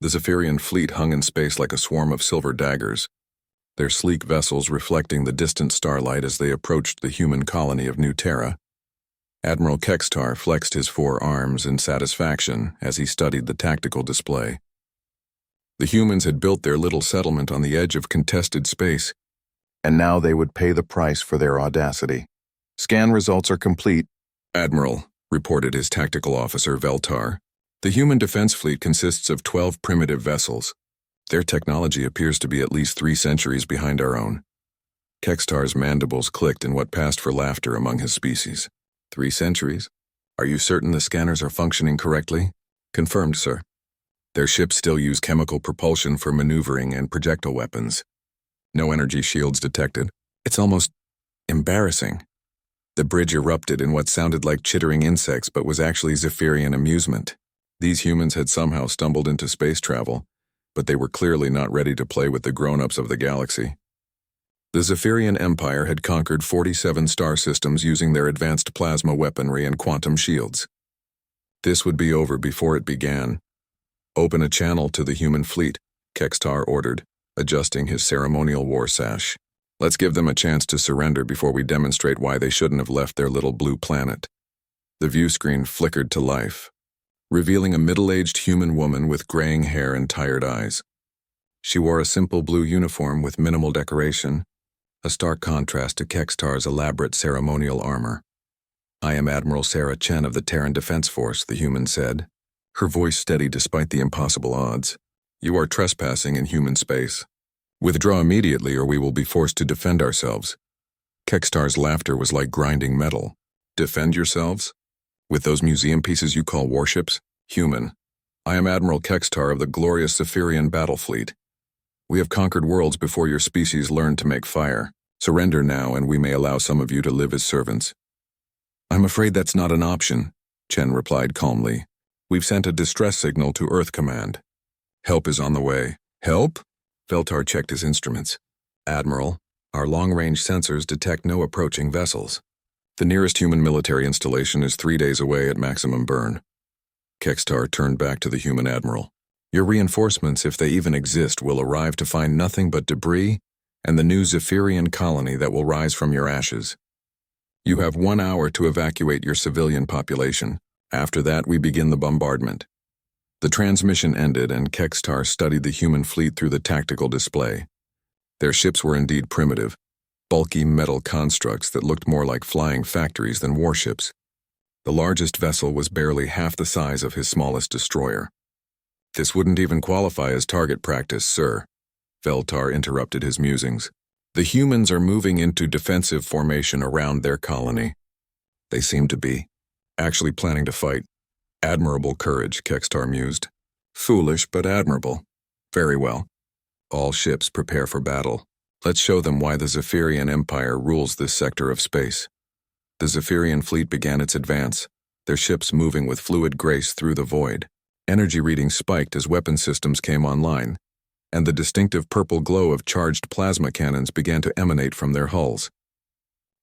The Zephyrian fleet hung in space like a swarm of silver daggers, their sleek vessels reflecting the distant starlight as they approached the human colony of New Terra. Admiral Kextar flexed his 4 arms in satisfaction as he studied the tactical display. The humans had built their little settlement on the edge of contested space, and now they would pay the price for their audacity. "Scan results are complete," Admiral reported his tactical officer, Veltar. "The human defense fleet consists of 12 primitive vessels. Their technology appears to be at least 3 centuries behind our own." Kextar's mandibles clicked in what passed for laughter among his species. 3 centuries? Are you certain the scanners are functioning correctly?" "Confirmed, sir. Their ships still use chemical propulsion for maneuvering and projectile weapons. No energy shields detected. It's almost embarrassing." The bridge erupted in what sounded like chittering insects but was actually Zephyrian amusement. These humans had somehow stumbled into space travel, but they were clearly not ready to play with the grown-ups of the galaxy. The Zephyrian Empire had conquered 47 star systems using their advanced plasma weaponry and quantum shields. This would be over before it began. "Open a channel to the human fleet," Kextar ordered, adjusting his ceremonial war sash. "Let's give them a chance to surrender before we demonstrate why they shouldn't have left their little blue planet." The view screen flickered to life, revealing a middle-aged human woman with graying hair and tired eyes. She wore a simple blue uniform with minimal decoration, a stark contrast to Kextar's elaborate ceremonial armor. "I am Admiral Sarah Chen of the Terran Defense Force," the human said, her voice steady despite the impossible odds. "You are trespassing in human space. Withdraw immediately or we will be forced to defend ourselves." Kextar's laughter was like grinding metal. "Defend yourselves? With those museum pieces you call warships? Human. I am Admiral Kextar of the glorious Zephyrian battle fleet. We have conquered worlds before your species learned to make fire. Surrender now and we may allow some of you to live as servants." "I'm afraid that's not an option," Chen replied calmly. "We've sent a distress signal to Earth Command. Help is on the way." "Help?" Veltar checked his instruments. "Admiral, our long-range sensors detect no approaching vessels. The nearest human military installation is 3 days away at maximum burn." Kextar turned back to the human admiral. "Your reinforcements, if they even exist, will arrive to find nothing but debris and the new Zephyrian colony that will rise from your ashes. You have 1 hour to evacuate your civilian population. After that, we begin the bombardment." The transmission ended and Kextar studied the human fleet through the tactical display. Their ships were indeed primitive, bulky metal constructs that looked more like flying factories than warships. The largest vessel was barely half the size of his smallest destroyer. "This wouldn't even qualify as target practice, sir," Veltar interrupted his musings. "The humans are moving into defensive formation around their colony. They seem to be actually planning to fight. Admirable courage," Kextar mused. "Foolish, but admirable. Very well. All ships prepare for battle. Let's show them why the Zephyrian Empire rules this sector of space." The Zephyrian fleet began its advance, their ships moving with fluid grace through the void. Energy readings spiked as weapon systems came online, and the distinctive purple glow of charged plasma cannons began to emanate from their hulls.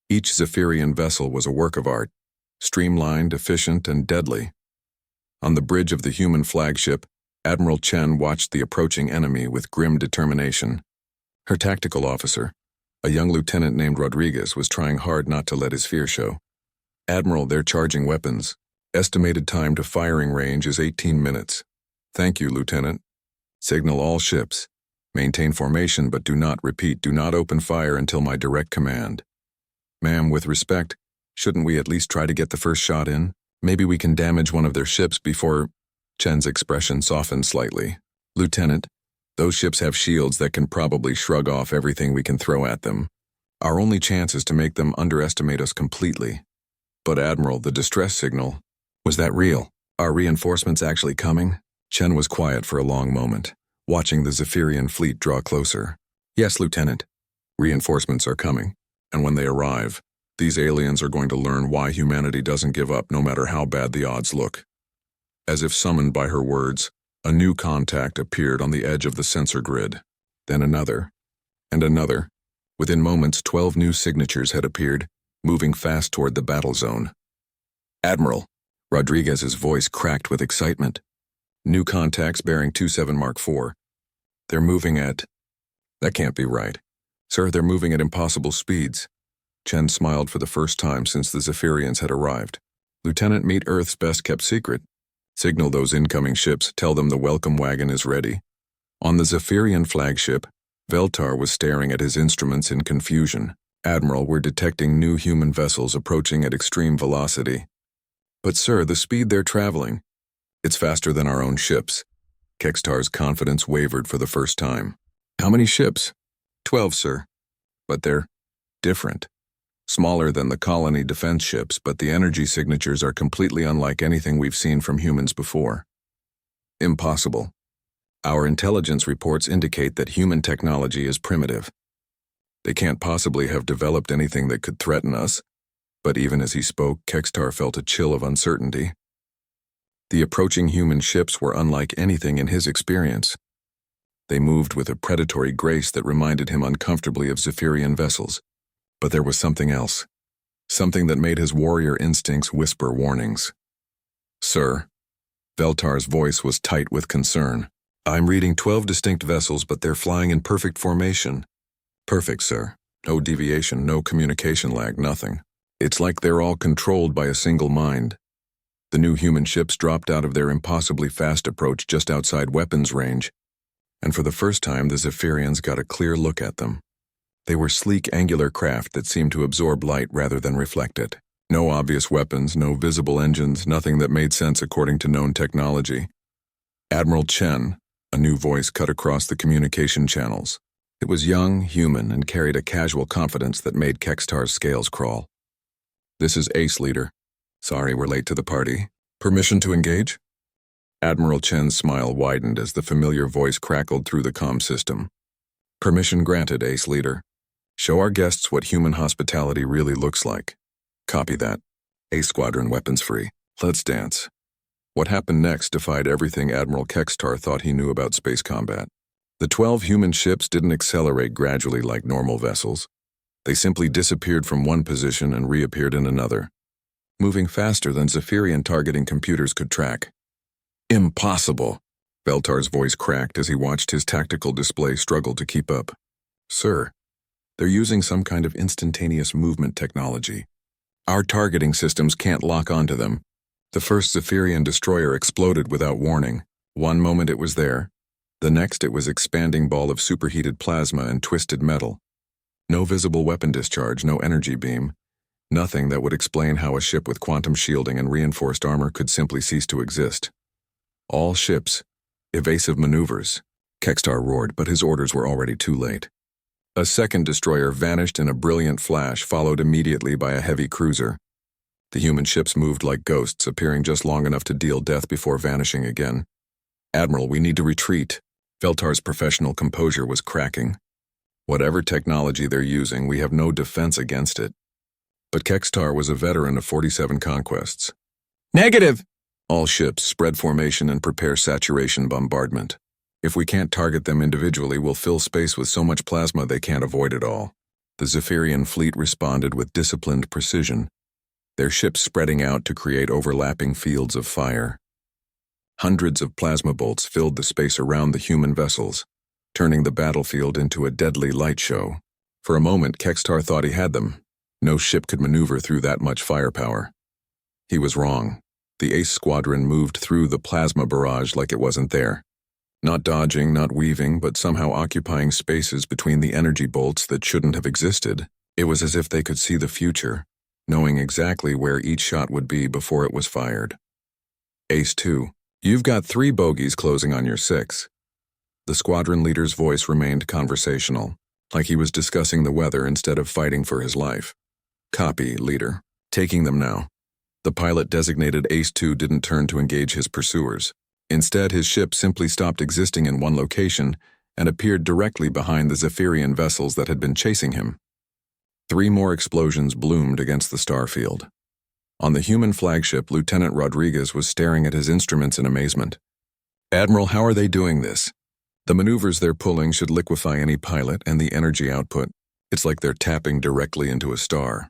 Each Zephyrian vessel was a work of art, streamlined, efficient, and deadly. On the bridge of the human flagship, Admiral Chen watched the approaching enemy with grim determination. Her tactical officer, a young lieutenant named Rodriguez, was trying hard not to let his fear show. "Admiral, they're charging weapons. Estimated time to firing range is 18 minutes. "Thank you, Lieutenant. Signal all ships. Maintain formation, but do not open fire until my direct command." "Ma'am, with respect, shouldn't we at least try to get the first shot in? Maybe we can damage one of their ships before—" Chen's expression softened slightly. "Lieutenant, those ships have shields that can probably shrug off everything we can throw at them. Our only chance is to make them underestimate us completely." "But Admiral, the distress signal, was that real? Are reinforcements actually coming?" Chen was quiet for a long moment, watching the Zephyrian fleet draw closer. "Yes, Lieutenant. Reinforcements are coming, and when they arrive, these aliens are going to learn why humanity doesn't give up no matter how bad the odds look." As if summoned by her words, a new contact appeared on the edge of the sensor grid. Then another, and another. Within moments, 12 new signatures had appeared, moving fast toward the battle zone. "Admiral," Rodriguez's voice cracked with excitement. New contacts bearing 27 Mark IV. They're moving at... That can't be right. Sir, they're moving at impossible speeds. Chen smiled for the first time since the Zephyrians had arrived. Lieutenant, meet Earth's best-kept secret. Signal those incoming ships, tell them the welcome wagon is ready. On the Zephyrian flagship, Veltar was staring at his instruments in confusion. Admiral, we're detecting new human vessels approaching at extreme velocity. But sir, the speed they're traveling, it's faster than our own ships. Kextar's confidence wavered for the first time. How many ships? 12, sir. But they're different. Smaller than the colony defense ships, but the energy signatures are completely unlike anything we've seen from humans before. Impossible. Our intelligence reports indicate that human technology is primitive. They can't possibly have developed anything that could threaten us. But even as he spoke, Kextar felt a chill of uncertainty. The approaching human ships were unlike anything in his experience. They moved with a predatory grace that reminded him uncomfortably of Zephyrian vessels. But there was something else. Something that made his warrior instincts whisper warnings. Sir. Veltar's voice was tight with concern. I'm reading 12 distinct vessels, but they're flying in perfect formation. Perfect, sir. No deviation, no communication lag, nothing. It's like they're all controlled by a single mind. The new human ships dropped out of their impossibly fast approach just outside weapons range, and for the first time the Zephyrians got a clear look at them. They were sleek, angular craft that seemed to absorb light rather than reflect it. No obvious weapons, no visible engines, nothing that made sense according to known technology. Admiral Chen, a new voice cut across the communication channels. It was young, human, and carried a casual confidence that made Kextar's scales crawl. This is Ace, Leader. Sorry we're late to the party. Permission to engage? Admiral Chen's smile widened as the familiar voice crackled through the comm system. Permission granted, Ace, Leader. Show our guests what human hospitality really looks like. Copy that. Ace Squadron weapons free. Let's dance. What happened next defied everything Admiral Kextar thought he knew about space combat. The 12 human ships didn't accelerate gradually like normal vessels. They simply disappeared from one position and reappeared in another, moving faster than Zephyrian targeting computers could track. Impossible! Veltar's voice cracked as he watched his tactical display struggle to keep up. Sir, they're using some kind of instantaneous movement technology. Our targeting systems can't lock onto them. The first Zephyrian destroyer exploded without warning. One moment it was there. The next it was expanding ball of superheated plasma and twisted metal. No visible weapon discharge, no energy beam. Nothing that would explain how a ship with quantum shielding and reinforced armor could simply cease to exist. All ships. Evasive maneuvers. Kextar roared, but his orders were already too late. A second destroyer vanished in a brilliant flash, followed immediately by a heavy cruiser. The human ships moved like ghosts, appearing just long enough to deal death before vanishing again. Admiral, we need to retreat. Veltar's professional composure was cracking. Whatever technology they're using, we have no defense against it. But Kextar was a veteran of 47 conquests. Negative! All ships spread formation and prepare saturation bombardment. If we can't target them individually, we'll fill space with so much plasma they can't avoid it all. The Zephyrian fleet responded with disciplined precision, their ships spreading out to create overlapping fields of fire. Hundreds of plasma bolts filled the space around the human vessels, turning the battlefield into a deadly light show. For a moment, Kextar thought he had them. No ship could maneuver through that much firepower. He was wrong. The Ace Squadron moved through the plasma barrage like it wasn't there. Not dodging, not weaving, but somehow occupying spaces between the energy bolts that shouldn't have existed. It was as if they could see the future, knowing exactly where each shot would be before it was fired. Ace 2, you've got 3 bogeys closing on your 6. The squadron leader's voice remained conversational, like he was discussing the weather instead of fighting for his life. Copy, leader. Taking them now. The pilot-designated Ace 2 didn't turn to engage his pursuers. Instead, his ship simply stopped existing in one location and appeared directly behind the Zephyrian vessels that had been chasing him. 3 more explosions bloomed against the starfield. On the human flagship, Lieutenant Rodriguez was staring at his instruments in amazement. Admiral, how are they doing this? The maneuvers they're pulling should liquefy any pilot and the energy output. It's like they're tapping directly into a star.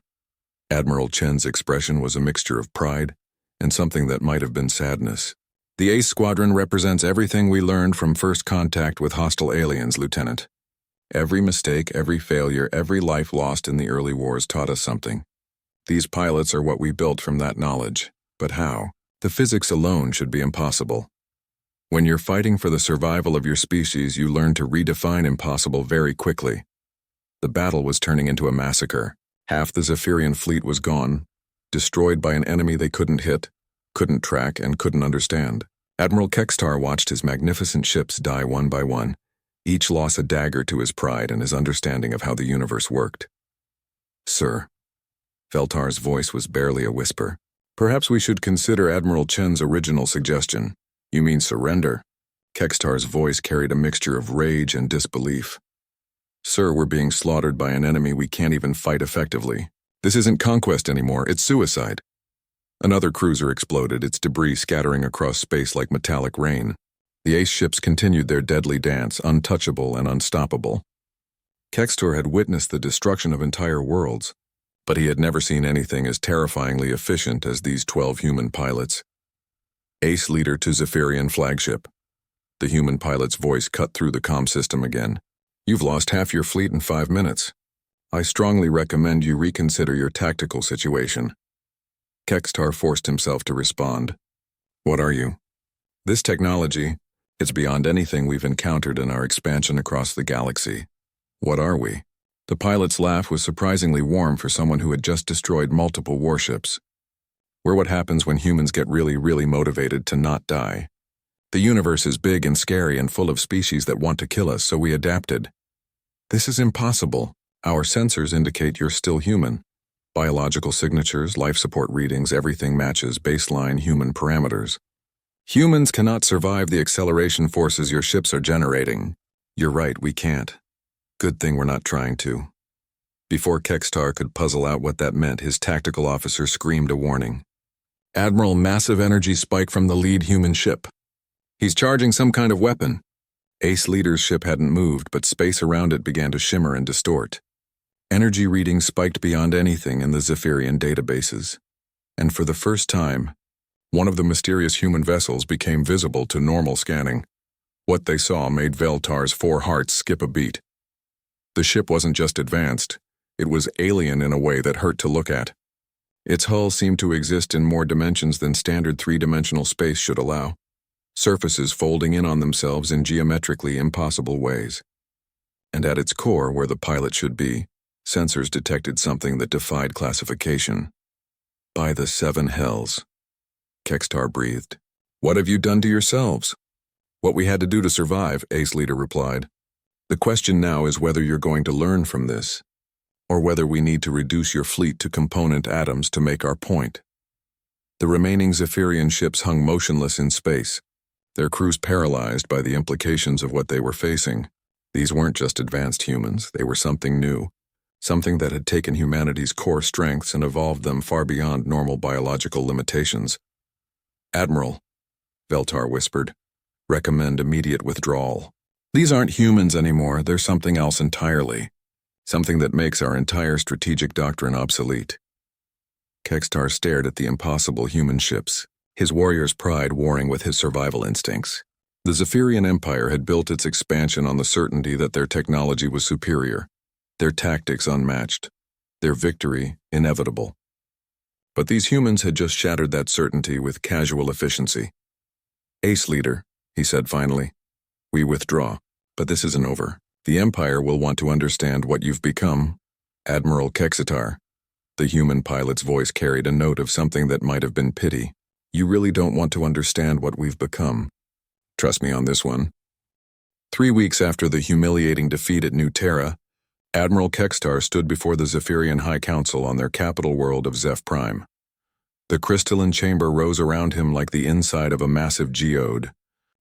Admiral Chen's expression was a mixture of pride and something that might have been sadness. The Ace Squadron represents everything we learned from first contact with hostile aliens, Lieutenant. Every mistake, every failure, every life lost in the early wars taught us something. These pilots are what we built from that knowledge. But how? The physics alone should be impossible. When you're fighting for the survival of your species, you learn to redefine impossible very quickly. The battle was turning into a massacre. Half the Zephyrian fleet was gone, destroyed by an enemy they couldn't hit, couldn't track, and couldn't understand. Admiral Kextar watched his magnificent ships die one by one, each loss a dagger to his pride and his understanding of how the universe worked. Sir. Veltar's voice was barely a whisper. Perhaps we should consider Admiral Chen's original suggestion. You mean surrender? Kextar's voice carried a mixture of rage and disbelief. Sir, we're being slaughtered by an enemy we can't even fight effectively. This isn't conquest anymore, it's suicide. Another cruiser exploded, its debris scattering across space like metallic rain. The Ace ships continued their deadly dance, untouchable and unstoppable. Kextar had witnessed the destruction of entire worlds, but he had never seen anything as terrifyingly efficient as these 12 human pilots. Ace leader to Zephyrian flagship. The human pilot's voice cut through the comm system again. You've lost half your fleet in 5 minutes. I strongly recommend you reconsider your tactical situation. Kextar forced himself to respond. What are you? This technology, it's beyond anything we've encountered in our expansion across the galaxy. What are we? The pilot's laugh was surprisingly warm for someone who had just destroyed multiple warships. We're what happens when humans get really motivated to not die. The universe is big and scary and full of species that want to kill us, so we adapted. This is impossible. Our sensors indicate you're still human. Biological signatures, life support readings, everything matches baseline human parameters. Humans cannot survive the acceleration forces your ships are generating. You're right, we can't. Good thing we're not trying to. Before Kextar could puzzle out what that meant, his tactical officer screamed a warning. Admiral, massive energy spike from the lead human ship. He's charging some kind of weapon. Ace leader's ship hadn't moved, but space around it began to shimmer and distort. Energy readings spiked beyond anything in the Zephyrian databases. And for the first time, one of the mysterious human vessels became visible to normal scanning. What they saw made Veltar's 4 hearts skip a beat. The ship wasn't just advanced, it was alien in a way that hurt to look at. Its hull seemed to exist in more dimensions than standard 3-dimensional space should allow, surfaces folding in on themselves in geometrically impossible ways. And at its core, where the pilot should be, sensors detected something that defied classification. By the 7 hells. Kextar breathed. What have you done to yourselves? What we had to do to survive, Ace leader replied. The question now is whether you're going to learn from this, or whether we need to reduce your fleet to component atoms to make our point. The remaining Zephyrian ships hung motionless in space, their crews paralyzed by the implications of what they were facing. These weren't just advanced humans, they were something new, something that had taken humanity's core strengths and evolved them far beyond normal biological limitations. Admiral, Veltar whispered, recommend immediate withdrawal. These aren't humans anymore, they're something else entirely. Something that makes our entire strategic doctrine obsolete. Kextar stared at the impossible human ships, his warrior's pride warring with his survival instincts. The Zephyrian Empire had built its expansion on the certainty that their technology was superior, their tactics unmatched, their victory inevitable. But these humans had just shattered that certainty with casual efficiency. Ace leader, he said finally, we withdraw, but this isn't over. The Empire will want to understand what you've become, Admiral Kextar. The human pilot's voice carried a note of something that might have been pity. You really don't want to understand what we've become. Trust me on this one. 3 weeks after the humiliating defeat at New Terra, Admiral Kextar stood before the Zephyrian High Council on their capital world of Zeph Prime. The crystalline chamber rose around him like the inside of a massive geode,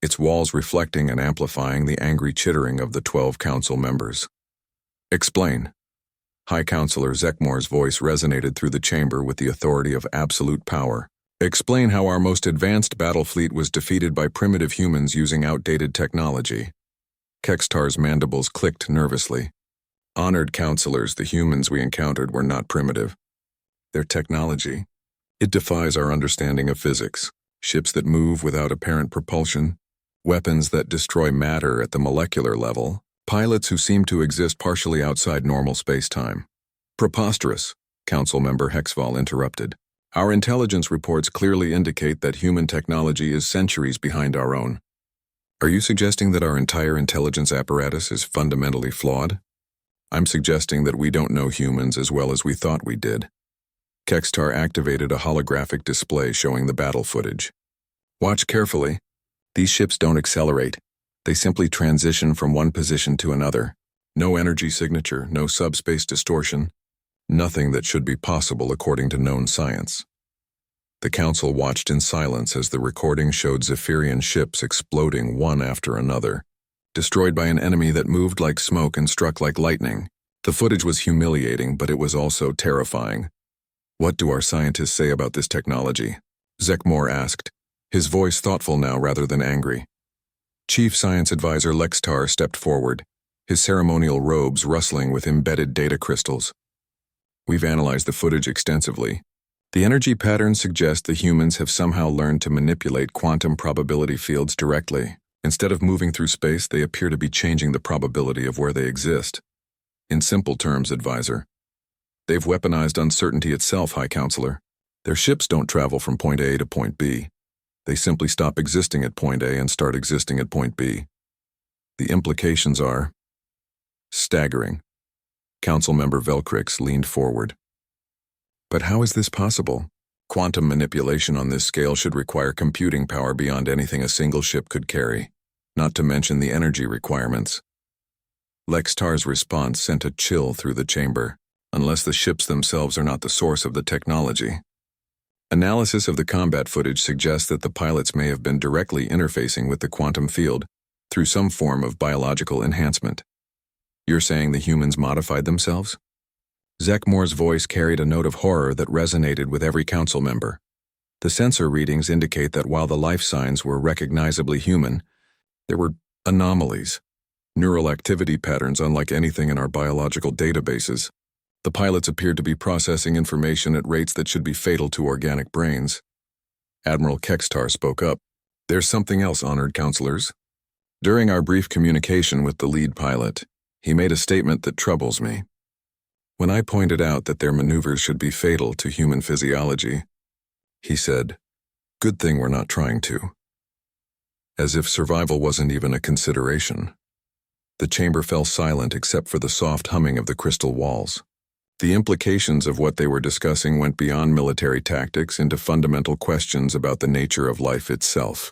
its walls reflecting and amplifying the angry chittering of the 12 council members. Explain. High Counselor Zekmor's voice resonated through the chamber with the authority of absolute power. Explain how our most advanced battle fleet was defeated by primitive humans using outdated technology. Kextar's mandibles clicked nervously. Honored counselors, the humans we encountered were not primitive. Their technology, it defies our understanding of physics. ships that move without apparent propulsion, weapons that destroy matter at the molecular level, pilots who seem to exist partially outside normal space-time. Preposterous, Council Member HFY interrupted. Our intelligence reports clearly indicate that human technology is centuries behind our own. Are you suggesting that our entire intelligence apparatus is fundamentally flawed? I'm suggesting that we don't know humans as well as we thought we did. Kextar activated a holographic display showing the battle footage. Watch carefully. These ships don't accelerate. They simply transition from one position to another. No energy signature, no subspace distortion, nothing that should be possible according to known science. The Council watched in silence as the recording showed Zephyrian ships exploding one after another, destroyed by an enemy that moved like smoke and struck like lightning. The footage was humiliating, but it was also terrifying. What do our scientists say about this technology? Zekmore asked, his voice thoughtful now rather than angry. Chief Science Advisor Lextar stepped forward, his ceremonial robes rustling with embedded data crystals. We've analyzed the footage extensively. The energy patterns suggest the humans have somehow learned to manipulate quantum probability fields directly. Instead of moving through space, they appear to be changing the probability of where they exist. In simple terms, Advisor, they've weaponized uncertainty itself, High Counselor. Their ships don't travel from point A to point B. They simply stop existing at point A and start existing at point B. The implications are staggering. Council Member Velcrix leaned forward. But how is this possible? Quantum manipulation on this scale should require computing power beyond anything a single ship could carry, not to mention the energy requirements. Lextar's response sent a chill through the chamber, unless the ships themselves are not the source of the technology. Analysis of the combat footage suggests that the pilots may have been directly interfacing with the quantum field through some form of biological enhancement. You're saying the humans modified themselves? Zekmore's voice carried a note of horror that resonated with every council member. The sensor readings indicate that while the life signs were recognizably human, there were anomalies, neural activity patterns unlike anything in our biological databases. The pilots appeared to be processing information at rates that should be fatal to organic brains. Admiral Kextar spoke up. There's something else, honored counselors. During our brief communication with the lead pilot, he made a statement that troubles me. When I pointed out that their maneuvers should be fatal to human physiology, he said, "Good thing we're not trying to." As if survival wasn't even a consideration. The chamber fell silent except for the soft humming of the crystal walls. The implications of what they were discussing went beyond military tactics into fundamental questions about the nature of life itself.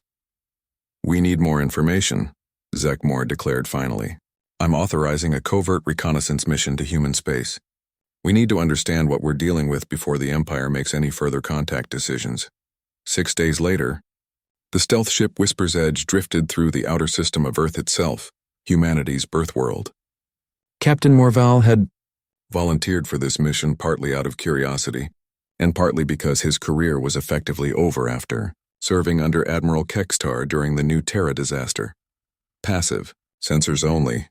We need more information, Zekmore declared finally. I'm authorizing a covert reconnaissance mission to human space. We need to understand what we're dealing with before the Empire makes any further contact decisions. 6 days later, the stealth ship Whisper's Edge drifted through the outer system of Earth itself, humanity's birthworld. Captain Morval had volunteered for this mission partly out of curiosity, and partly because his career was effectively over after serving under Admiral Kextar during the New Terra disaster. Passive, sensors only,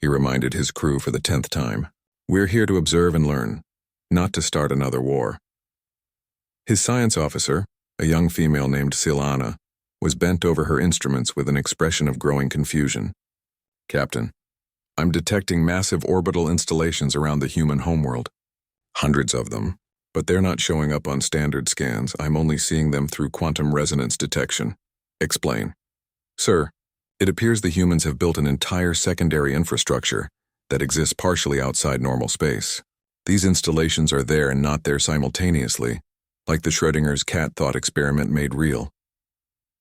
he reminded his crew for the 10th time. We're here to observe and learn, not to start another war. His science officer, a young female named Silana, was bent over her instruments with an expression of growing confusion. Captain, I'm detecting massive orbital installations around the human homeworld. Hundreds of them, but they're not showing up on standard scans. I'm only seeing them through quantum resonance detection. Explain. Sir, it appears the humans have built an entire secondary infrastructure that exists partially outside normal space. These installations are there and not there simultaneously, like the Schrödinger's cat thought experiment made real.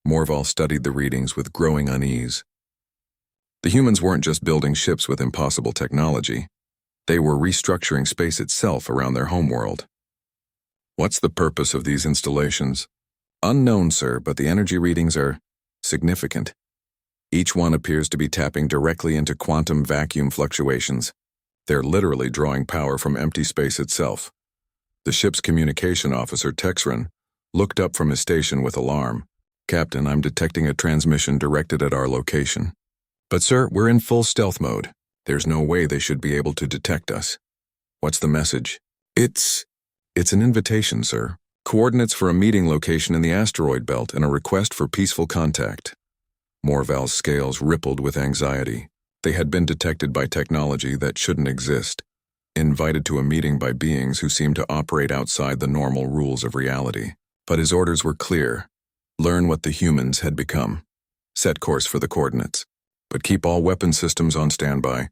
Morval studied the readings with growing unease. The humans weren't just building ships with impossible technology. They were restructuring space itself around their homeworld. What's the purpose of these installations? Unknown, sir, but the energy readings are significant. Each one appears to be tapping directly into quantum vacuum fluctuations. They're literally drawing power from empty space itself. The ship's communication officer, Texran, looked up from his station with alarm. Captain, I'm detecting a transmission directed at our location. But sir, we're in full stealth mode. There's no way they should be able to detect us. What's the message? It's an invitation, sir. Coordinates for a meeting location in the asteroid belt and a request for peaceful contact. Morval's scales rippled with anxiety. They had been detected by technology that shouldn't exist, invited to a meeting by beings who seemed to operate outside the normal rules of reality. But his orders were clear. Learn what the humans had become. Set course for the coordinates. But keep all weapon systems on standby.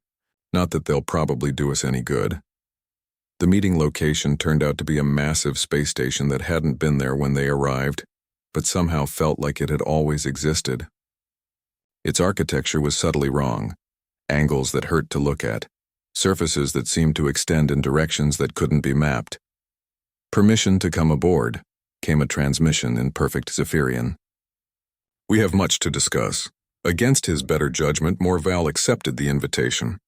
Not that they'll probably do us any good. The meeting location turned out to be a massive space station that hadn't been there when they arrived, but somehow felt like it had always existed. Its architecture was subtly wrong. Angles that hurt to look at. Surfaces that seemed to extend in directions that couldn't be mapped. Permission to come aboard, came a transmission in perfect Zephyrian. We have much to discuss. Against his better judgment, Morval accepted the invitation.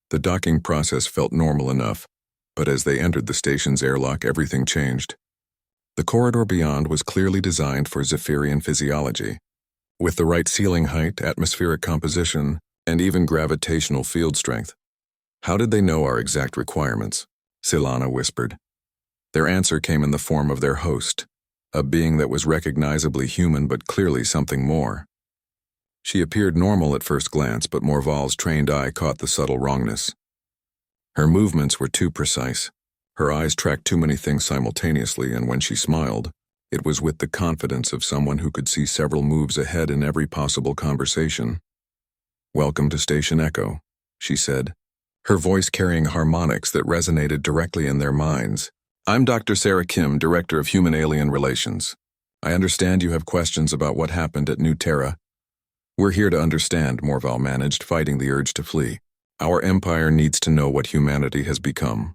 The docking process felt normal enough, but as they entered the station's airlock, everything changed. The corridor beyond was clearly designed for Zephyrian physiology, with the right ceiling height, atmospheric composition, and even gravitational field strength. How did they know our exact requirements? Silana whispered. Their answer came in the form of their host, a being that was recognizably human but clearly something more. She appeared normal at first glance, but Morval's trained eye caught the subtle wrongness. Her movements were too precise. Her eyes tracked too many things simultaneously, and when she smiled, it was with the confidence of someone who could see several moves ahead in every possible conversation. Welcome to Station Echo, she said, her voice carrying harmonics that resonated directly in their minds. I'm Dr. Sarah Kim, Director of Human-Alien Relations. I understand you have questions about what happened at New Terra. We're here to understand, Morval managed, fighting the urge to flee. Our empire needs to know what humanity has become.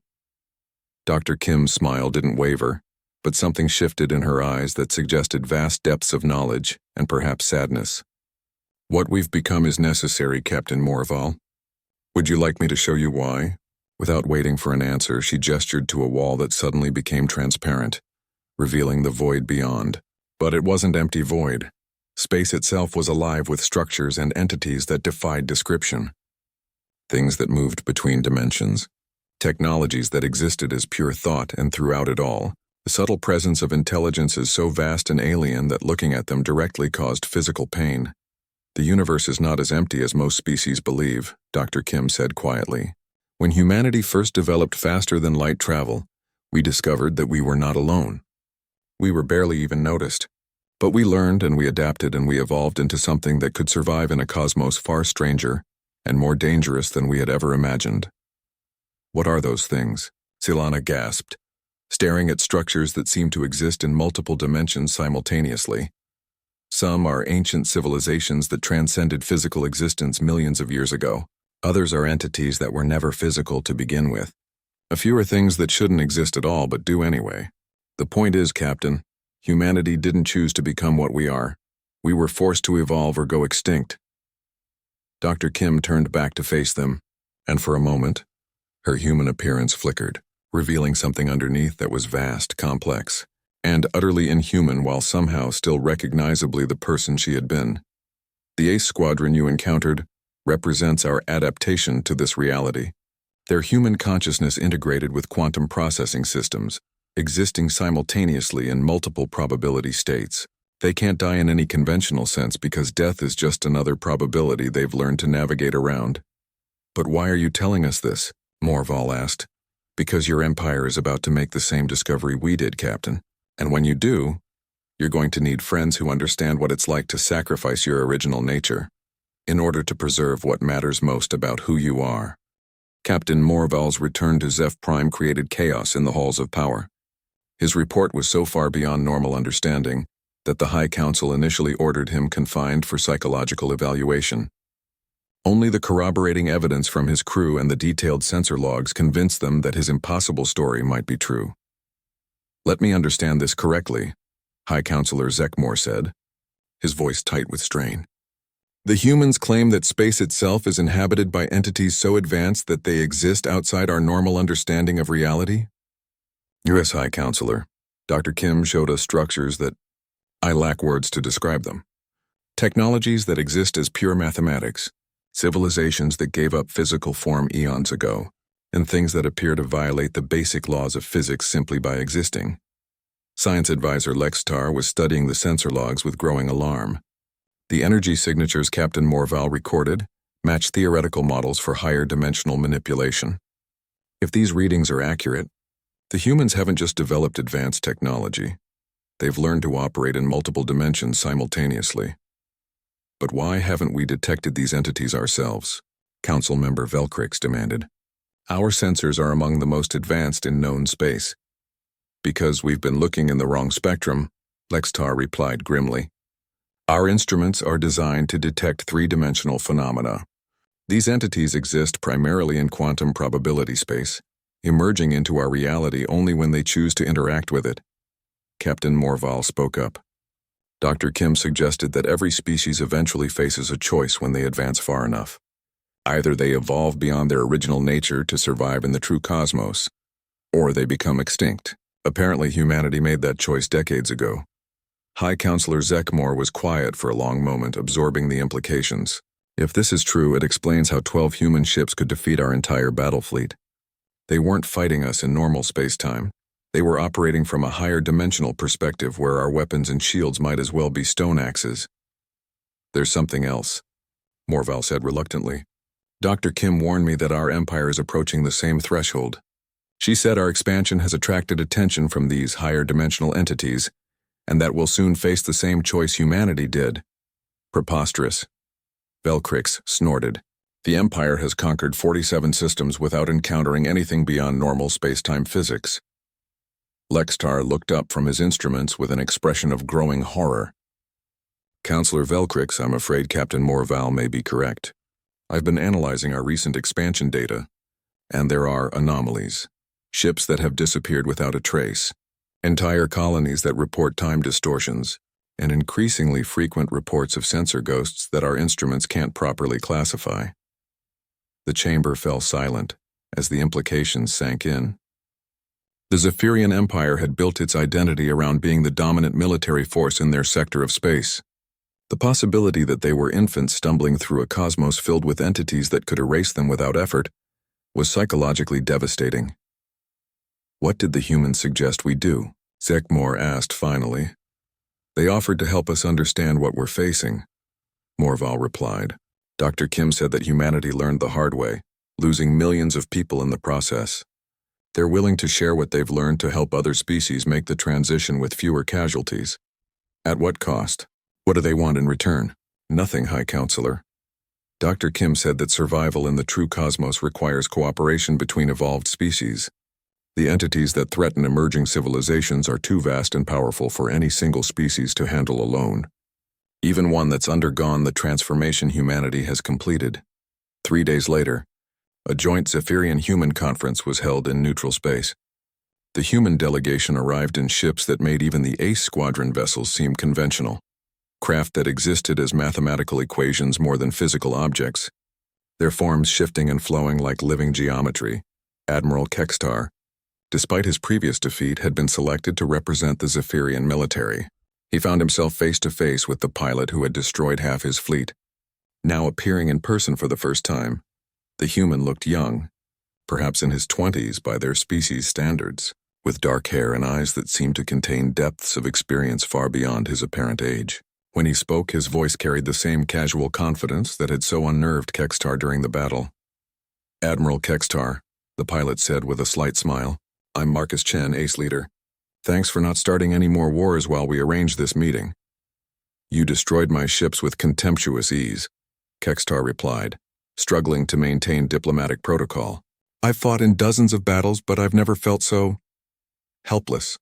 Dr. Kim's smile didn't waver, but something shifted in her eyes that suggested vast depths of knowledge and perhaps sadness. What we've become is necessary, Captain Morval. Would you like me to show you why? Without waiting for an answer, she gestured to a wall that suddenly became transparent, revealing the void beyond. But it wasn't empty void. Space itself was alive with structures and entities that defied description. Things that moved between dimensions. Technologies that existed as pure thought, and throughout it all, the subtle presence of intelligence is so vast and alien that looking at them directly caused physical pain. The universe is not as empty as most species believe, Dr. Kim said quietly. When humanity first developed faster than light travel, we discovered that we were not alone. We were barely even noticed. But we learned and we adapted and we evolved into something that could survive in a cosmos far stranger and more dangerous than we had ever imagined. What are those things? Silana gasped, staring at structures that seemed to exist in multiple dimensions simultaneously. Some are ancient civilizations that transcended physical existence millions of years ago. Others are entities that were never physical to begin with. A few are things that shouldn't exist at all but do anyway. The point is, Captain, humanity didn't choose to become what we are. We were forced to evolve or go extinct. Dr. Kim turned back to face them, and for a moment, her human appearance flickered, revealing something underneath that was vast, complex, and utterly inhuman while somehow still recognizably the person she had been. The Ace Squadron you encountered represents our adaptation to this reality. Their human consciousness integrated with quantum processing systems, existing simultaneously in multiple probability states. They can't die in any conventional sense because death is just another probability they've learned to navigate around. But why are you telling us this? Morval asked. Because your empire is about to make the same discovery we did, Captain. And when you do, you're going to need friends who understand what it's like to sacrifice your original nature in order to preserve what matters most about who you are. Captain Morval's return to Zeph Prime created chaos in the halls of power. His report was so far beyond normal understanding that the High Council initially ordered him confined for psychological evaluation. Only the corroborating evidence from his crew and the detailed sensor logs convinced them that his impossible story might be true. Let me understand this correctly, High Counselor Zekmore said, his voice tight with strain. The humans claim that space itself is inhabited by entities so advanced that they exist outside our normal understanding of reality? Yes, High Counselor. Dr. Kim showed us structures that I lack words to describe them. Technologies that exist as pure mathematics, civilizations that gave up physical form eons ago, and things that appear to violate the basic laws of physics simply by existing. Science advisor Lextar was studying the sensor logs with growing alarm. The energy signatures Captain Morval recorded matched theoretical models for higher dimensional manipulation. If these readings are accurate, the humans haven't just developed advanced technology. They've learned to operate in multiple dimensions simultaneously. But why haven't we detected these entities ourselves? Council member Velcrix demanded. Our sensors are among the most advanced in known space. Because we've been looking in the wrong spectrum, Lextar replied grimly. Our instruments are designed to detect three-dimensional phenomena. These entities exist primarily in quantum probability space, emerging into our reality only when they choose to interact with it. Captain Morval spoke up. Dr. Kim suggested that every species eventually faces a choice when they advance far enough. Either they evolve beyond their original nature to survive in the true cosmos, or they become extinct. Apparently, humanity made that choice decades ago. High Counselor Zekmore was quiet for a long moment, absorbing the implications. If this is true, it explains how 12 human ships could defeat our entire battle fleet. They weren't fighting us in normal space-time. They were operating from a higher dimensional perspective where our weapons and shields might as well be stone axes. There's something else, Morval said reluctantly. Dr. Kim warned me that our empire is approaching the same threshold. She said our expansion has attracted attention from these higher dimensional entities, and that we'll soon face the same choice humanity did. Preposterous. Velcrix snorted. The Empire has conquered 47 systems without encountering anything beyond normal space-time physics. Lextar looked up from his instruments with an expression of growing horror. Counselor Velcrix, I'm afraid Captain Morval may be correct. I've been analyzing our recent expansion data, and there are anomalies. Ships that have disappeared without a trace, entire colonies that report time distortions, and increasingly frequent reports of sensor ghosts that our instruments can't properly classify. The chamber fell silent as the implications sank in. The Zephyrian Empire had built its identity around being the dominant military force in their sector of space. The possibility that they were infants stumbling through a cosmos filled with entities that could erase them without effort was psychologically devastating. What did the humans suggest we do? Zekmore asked finally. They offered to help us understand what we're facing, Morval replied. Dr. Kim said that humanity learned the hard way, losing millions of people in the process. They're willing to share what they've learned to help other species make the transition with fewer casualties. At what cost? What do they want in return? Nothing, High Counselor. Dr. Kim said that survival in the true cosmos requires cooperation between evolved species. The entities that threaten emerging civilizations are too vast and powerful for any single species to handle alone. Even one that's undergone the transformation humanity has completed. 3 days later, a joint Zephyrian human conference was held in neutral space. The human delegation arrived in ships that made even the Ace Squadron vessels seem conventional. Craft that existed as mathematical equations more than physical objects, their forms shifting and flowing like living geometry. Admiral Kextar, despite his previous defeat, had been selected to represent the Zephyrian military. He found himself face to face with the pilot who had destroyed half his fleet. Now appearing in person for the first time, the human looked young, perhaps in his 20s by their species standards, with dark hair and eyes that seemed to contain depths of experience far beyond his apparent age. When he spoke, his voice carried the same casual confidence that had so unnerved Kextar during the battle. Admiral Kextar, the pilot said with a slight smile, I'm Marcus Chen, Ace Leader. Thanks for not starting any more wars while we arranged this meeting. You destroyed my ships with contemptuous ease, Kextar replied, struggling to maintain diplomatic protocol. I've fought in dozens of battles, but I've never felt so helpless.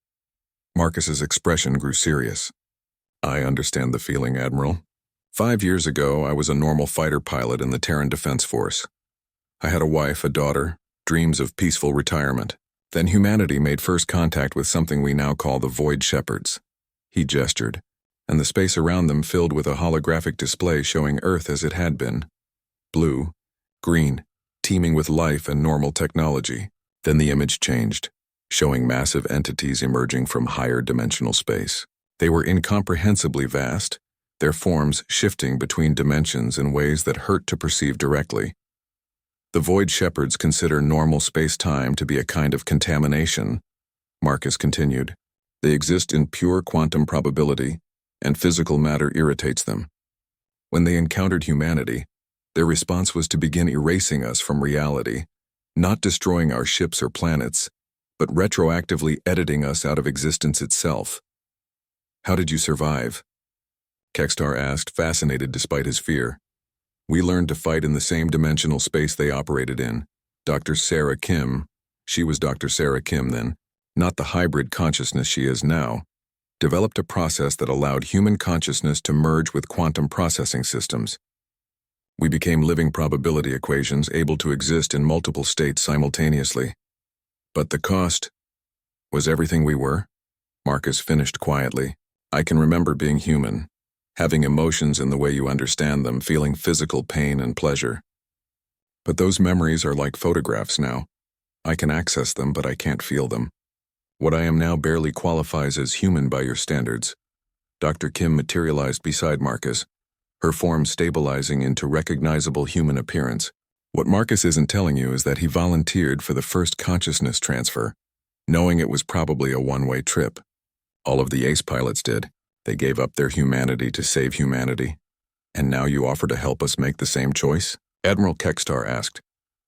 Marcus's expression grew serious. I understand the feeling, Admiral. 5 years ago, I was a normal fighter pilot in the Terran Defense Force. I had a wife, a daughter, dreams of peaceful retirement. Then humanity made first contact with something we now call the Void Shepherds. He gestured, and the space around them filled with a holographic display showing Earth as it had been. Blue, green, teeming with life and normal technology. Then the image changed, showing massive entities emerging from higher dimensional space. They were incomprehensibly vast, their forms shifting between dimensions in ways that hurt to perceive directly. The Void Shepherds consider normal space-time to be a kind of contamination, Marcus continued. They exist in pure quantum probability, and physical matter irritates them. When they encountered humanity, their response was to begin erasing us from reality, not destroying our ships or planets, but retroactively editing us out of existence itself. How did you survive? Kextar asked, fascinated despite his fear. We learned to fight in the same dimensional space they operated in. Dr. Sarah Kim, she was Dr. Sarah Kim then, not the hybrid consciousness she is now, developed a process that allowed human consciousness to merge with quantum processing systems. We became living probability equations able to exist in multiple states simultaneously. But the cost was everything we were? Marcus finished quietly. I can remember being human, having emotions in the way you understand them, feeling physical pain and pleasure. But those memories are like photographs now. I can access them, but I can't feel them. What I am now barely qualifies as human by your standards. Dr. Kim materialized beside Marcus, her form stabilizing into recognizable human appearance. What Marcus isn't telling you is that he volunteered for the first consciousness transfer, knowing it was probably a one-way trip. All of the ace pilots did. They gave up their humanity to save humanity. And now you offer to help us make the same choice? Admiral Kextar asked.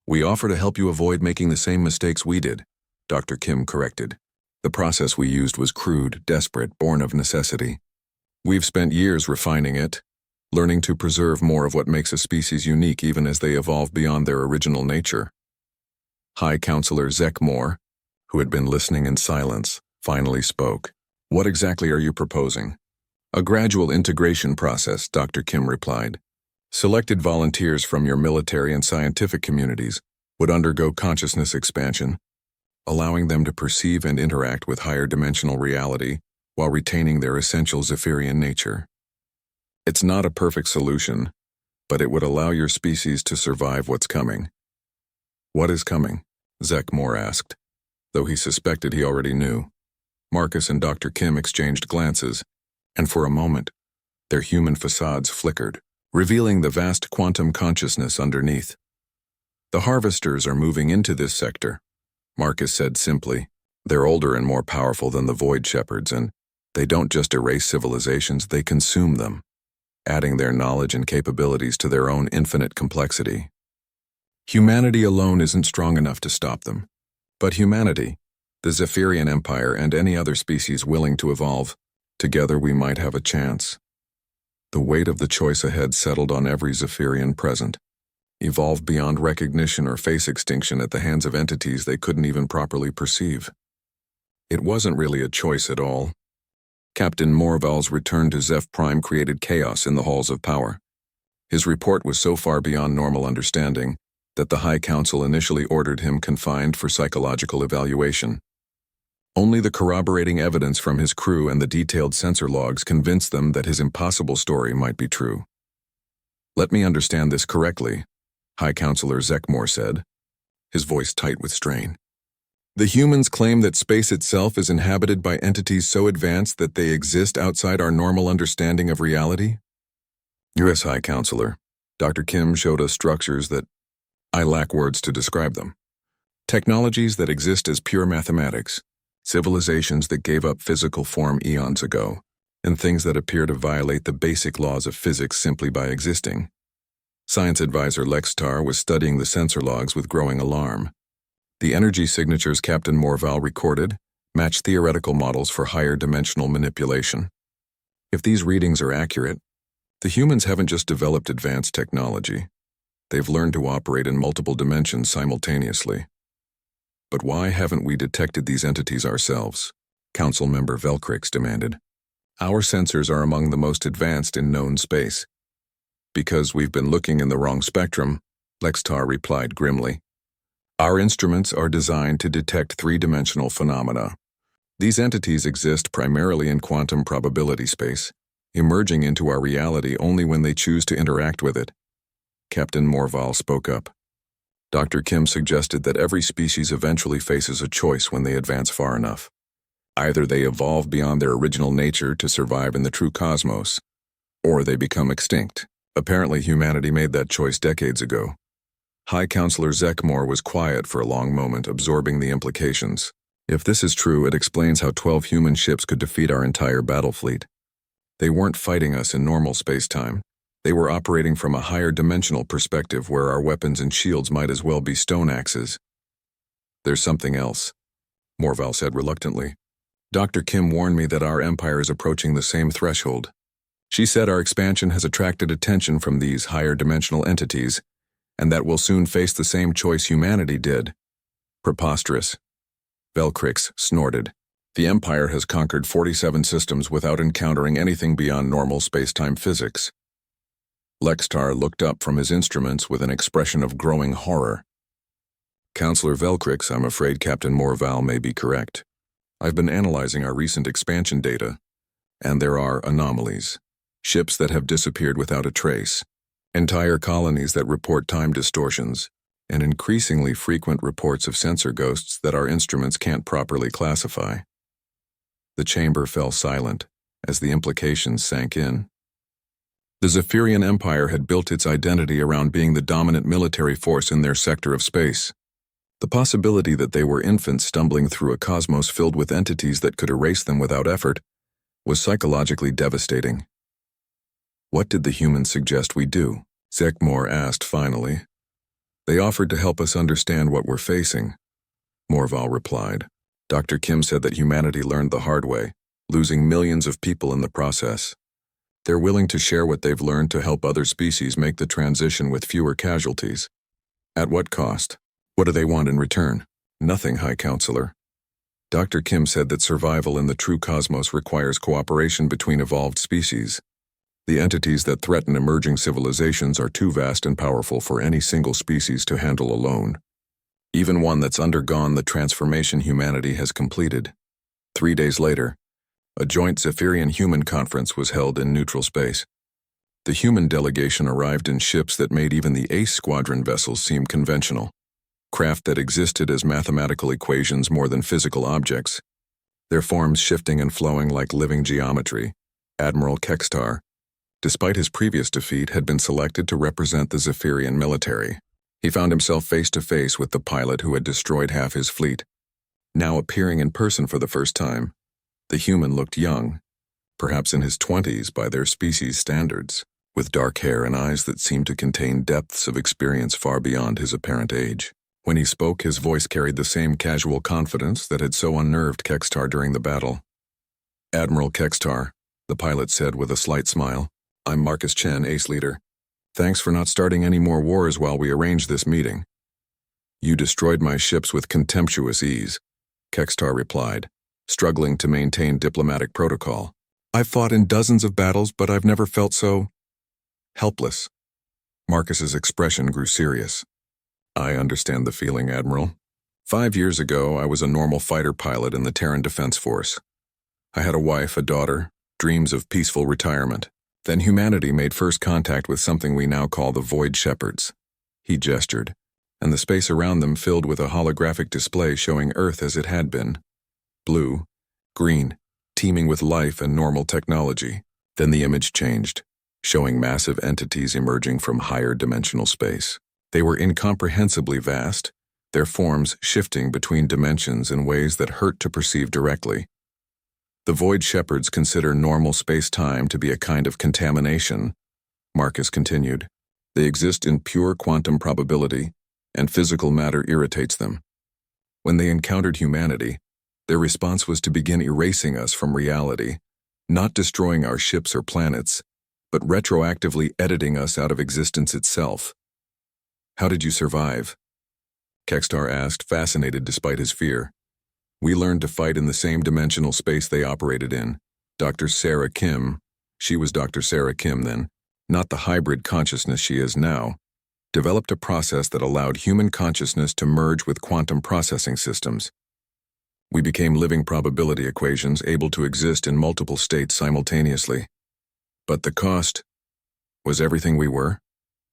We offer to help you avoid making the same mistakes we did, Dr. Kim corrected. The process we used was crude, desperate, born of necessity. We've spent years refining it, learning to preserve more of what makes a species unique even as they evolve beyond their original nature. High Counselor Zekmore, who had been listening in silence, finally spoke. What exactly are you proposing? A gradual integration process, Dr. Kim replied. Selected volunteers from your military and scientific communities would undergo consciousness expansion, allowing them to perceive and interact with higher dimensional reality while retaining their essential Zephyrian nature. It's not a perfect solution, but it would allow your species to survive what's coming. What is coming? Zekmore asked, though he suspected he already knew. Marcus and Dr. Kim exchanged glances, and for a moment, their human facades flickered, revealing the vast quantum consciousness underneath. The harvesters are moving into this sector, Marcus said simply. They're older and more powerful than the Void Shepherds, and they don't just erase civilizations, they consume them, adding their knowledge and capabilities to their own infinite complexity. Humanity alone isn't strong enough to stop them. But humanity, the Zephyrian Empire, and any other species willing to evolve, together we might have a chance. The weight of the choice ahead settled on every Zephyrian present. Evolve beyond recognition or face extinction at the hands of entities they couldn't even properly perceive. It wasn't really a choice at all. Captain Morval's return to Zeph Prime created chaos in the halls of power. His report was so far beyond normal understanding that the High Council initially ordered him confined for psychological evaluation. Only the corroborating evidence from his crew and the detailed sensor logs convinced them that his impossible story might be true. Let me understand this correctly, High Counselor Zekmore said, his voice tight with strain. The humans claim that space itself is inhabited by entities so advanced that they exist outside our normal understanding of reality? Yes, High Counselor. Dr. Kim showed us structures that I lack words to describe them. Technologies that exist as pure mathematics, civilizations that gave up physical form eons ago, and things that appear to violate the basic laws of physics simply by existing. Science advisor Lextar was studying the sensor logs with growing alarm. The energy signatures Captain Morval recorded match theoretical models for higher dimensional manipulation. If these readings are accurate, the humans haven't just developed advanced technology. They've learned to operate in multiple dimensions simultaneously. But why haven't we detected these entities ourselves? Council member Velkrix demanded. Our sensors are among the most advanced in known space. Because we've been looking in the wrong spectrum, Lextar replied grimly. Our instruments are designed to detect three-dimensional phenomena. These entities exist primarily in quantum probability space, emerging into our reality only when they choose to interact with it. Captain Morval spoke up. Dr. Kim suggested that every species eventually faces a choice when they advance far enough. Either they evolve beyond their original nature to survive in the true cosmos, or they become extinct. Apparently humanity made that choice decades ago. High Counselor Zekmore was quiet for a long moment, absorbing the implications. If this is true, it explains how 12 human ships could defeat our entire battle fleet. They weren't fighting us in normal space-time. They were operating from a higher dimensional perspective where our weapons and shields might as well be stone axes. There's something else, Morval said reluctantly. Dr. Kim warned me that our empire is approaching the same threshold. She said our expansion has attracted attention from these higher dimensional entities, and that we'll soon face the same choice humanity did. Preposterous. Velcrix snorted. The Empire has conquered 47 systems without encountering anything beyond normal space-time physics. Lextar looked up from his instruments with an expression of growing horror. Counselor Velcrix, I'm afraid Captain Morval may be correct. I've been analyzing our recent expansion data, and there are anomalies. Ships that have disappeared without a trace, entire colonies that report time distortions, and increasingly frequent reports of sensor ghosts that our instruments can't properly classify. The chamber fell silent as the implications sank in. The Zephyrian Empire had built its identity around being the dominant military force in their sector of space. The possibility that they were infants stumbling through a cosmos filled with entities that could erase them without effort was psychologically devastating. What did the humans suggest we do? Zekmor asked finally. They offered to help us understand what we're facing, Morval replied. Dr. Kim said that humanity learned the hard way, losing millions of people in the process. They're willing to share what they've learned to help other species make the transition with fewer casualties. At what cost? What do they want in return? Nothing, High Counselor. Dr. Kim said that survival in the true cosmos requires cooperation between evolved species. The entities that threaten emerging civilizations are too vast and powerful for any single species to handle alone, even one that's undergone the transformation humanity has completed. 3 days later, a joint Zephyrian human conference was held in neutral space. The human delegation arrived in ships that made even the Ace Squadron vessels seem conventional, craft that existed as mathematical equations more than physical objects, their forms shifting and flowing like living geometry. Admiral Kextar, despite his previous defeat, had been selected to represent the Zephyrian military. He found himself face to face with the pilot who had destroyed half his fleet. Now appearing in person for the first time, the human looked young, perhaps in his 20s by their species standards, with dark hair and eyes that seemed to contain depths of experience far beyond his apparent age. When he spoke, his voice carried the same casual confidence that had so unnerved Kextar during the battle. Admiral Kextar, the pilot said with a slight smile, I'm Marcus Chen, Ace Leader. Thanks for not starting any more wars while we arranged this meeting. You destroyed my ships with contemptuous ease, Kextar replied, struggling to maintain diplomatic protocol. I've fought in dozens of battles, but I've never felt so helpless. Marcus's expression grew serious. I understand the feeling, Admiral. 5 years ago, I was a normal fighter pilot in the Terran Defense Force. I had a wife, a daughter, dreams of peaceful retirement. Then humanity made first contact with something we now call the Void Shepherds. He gestured, and the space around them filled with a holographic display showing Earth as it had been. Blue, green, teeming with life and normal technology. Then the image changed, showing massive entities emerging from higher dimensional space. They were incomprehensibly vast, their forms shifting between dimensions in ways that hurt to perceive directly. The Void Shepherds consider normal space-time to be a kind of contamination, Marcus continued. They exist in pure quantum probability, and physical matter irritates them. When they encountered humanity, their response was to begin erasing us from reality, not destroying our ships or planets, but retroactively editing us out of existence itself. How did you survive? Kextar asked, fascinated despite his fear. We learned to fight in the same dimensional space they operated in. Dr. Sarah Kim, she was Dr. Sarah Kim then, not the hybrid consciousness she is now, developed a process that allowed human consciousness to merge with quantum processing systems. We became living probability equations able to exist in multiple states simultaneously. But the cost was everything we were,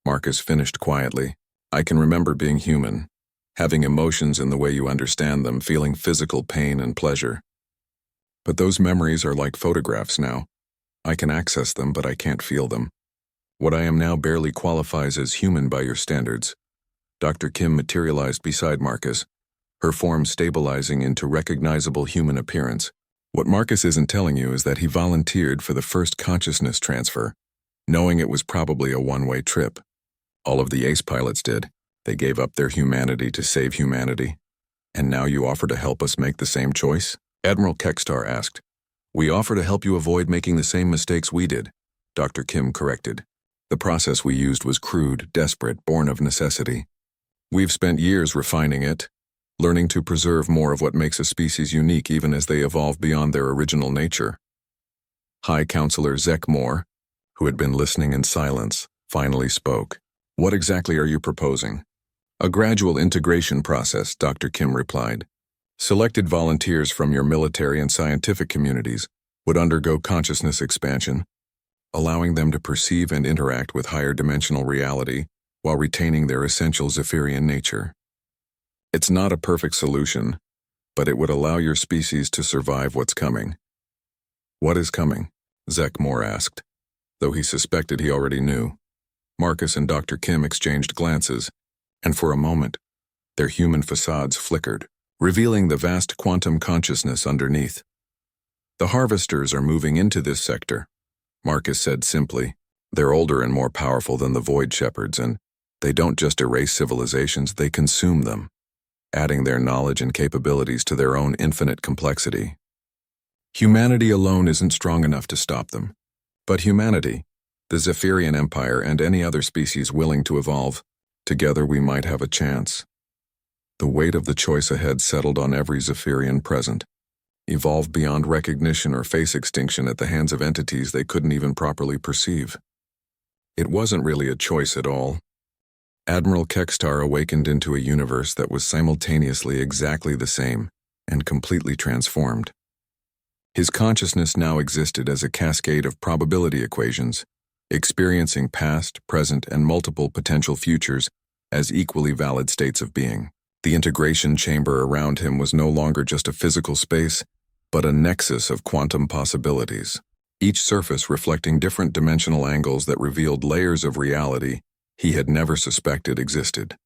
Marcus finished quietly. I can remember being human, having emotions in the way you understand them, feeling physical pain and pleasure. But those memories are like photographs now. I can access them, but I can't feel them. What I am now barely qualifies as human by your standards. Dr. Kim materialized beside Marcus, her form stabilizing into recognizable human appearance. What Marcus isn't telling you is that he volunteered for the first consciousness transfer, knowing it was probably a one-way trip. All of the ace pilots did. They gave up their humanity to save humanity. And now you offer to help us make the same choice? Admiral Kekstar asked. We offer to help you avoid making the same mistakes we did, Dr. Kim corrected. The process we used was crude, desperate, born of necessity. We've spent years refining it, learning to preserve more of what makes a species unique even as they evolve beyond their original nature. High Counselor Zek Moore, who had been listening in silence, finally spoke. What exactly are you proposing? A gradual integration process, Dr. Kim replied. Selected volunteers from your military and scientific communities would undergo consciousness expansion, allowing them to perceive and interact with higher dimensional reality while retaining their essential Zephyrian nature. It's not a perfect solution, but it would allow your species to survive what's coming. What is coming? Zek Moore asked, though he suspected he already knew. Marcus and Dr. Kim exchanged glances, and for a moment, their human facades flickered, revealing the vast quantum consciousness underneath. The harvesters are moving into this sector, Marcus said simply. They're older and more powerful than the Void Shepherds, and they don't just erase civilizations, they consume them, adding their knowledge and capabilities to their own infinite complexity. Humanity alone isn't strong enough to stop them. But humanity, the Zephyrian Empire, and any other species willing to evolve, together we might have a chance. The weight of the choice ahead settled on every Zephyrian present. Evolve beyond recognition or face extinction at the hands of entities they couldn't even properly perceive. It wasn't really a choice at all. Admiral Kekstar awakened into a universe that was simultaneously exactly the same and completely transformed. His consciousness now existed as a cascade of probability equations, experiencing past, present, and multiple potential futures as equally valid states of being. The integration chamber around him was no longer just a physical space, but a nexus of quantum possibilities, each surface reflecting different dimensional angles that revealed layers of reality he had never suspected existed.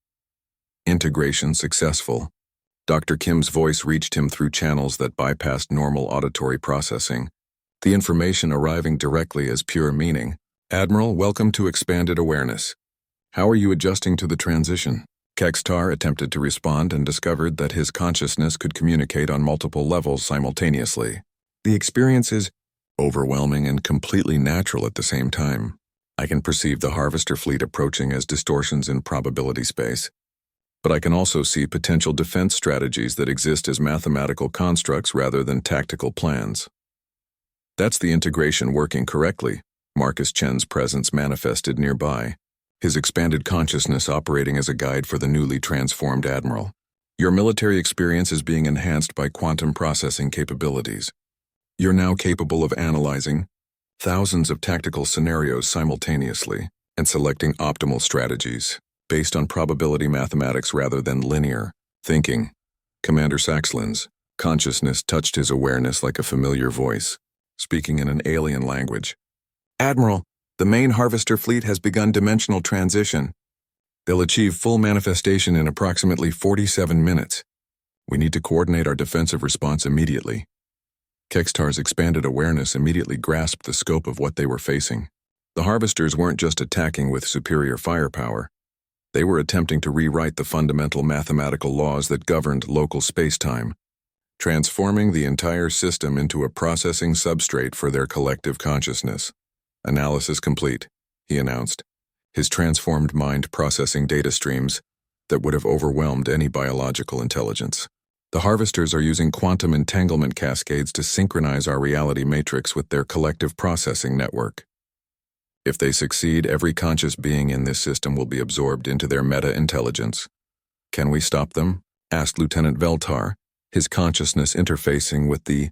Integration successful. Dr. Kim's voice reached him through channels that bypassed normal auditory processing, the information arriving directly as pure meaning. Admiral, welcome to Expanded Awareness. How are you adjusting to the transition? Kekstar attempted to respond and discovered that his consciousness could communicate on multiple levels simultaneously. The experience is overwhelming and completely natural at the same time. I can perceive the harvester fleet approaching as distortions in probability space, but I can also see potential defense strategies that exist as mathematical constructs rather than tactical plans. That's the integration working correctly. Marcus Chen's presence manifested nearby, his expanded consciousness operating as a guide for the newly transformed admiral. Your military experience is being enhanced by quantum processing capabilities. You're now capable of analyzing thousands of tactical scenarios simultaneously and selecting optimal strategies based on probability mathematics rather than linear thinking. Commander Saxlin's consciousness touched his awareness like a familiar voice, speaking in an alien language. Admiral, the main harvester fleet has begun dimensional transition. They'll achieve full manifestation in approximately 47 minutes. We need to coordinate our defensive response immediately. Kekstar's expanded awareness immediately grasped the scope of what they were facing. The harvesters weren't just attacking with superior firepower. They were attempting to rewrite the fundamental mathematical laws that governed local space-time, transforming the entire system into a processing substrate for their collective consciousness. Analysis complete, he announced, his transformed mind processing data streams that would have overwhelmed any biological intelligence. The harvesters are using quantum entanglement cascades to synchronize our reality matrix with their collective processing network. If they succeed, every conscious being in this system will be absorbed into their meta-intelligence. Can we stop them? Asked Lieutenant Veltar, his consciousness interfacing with the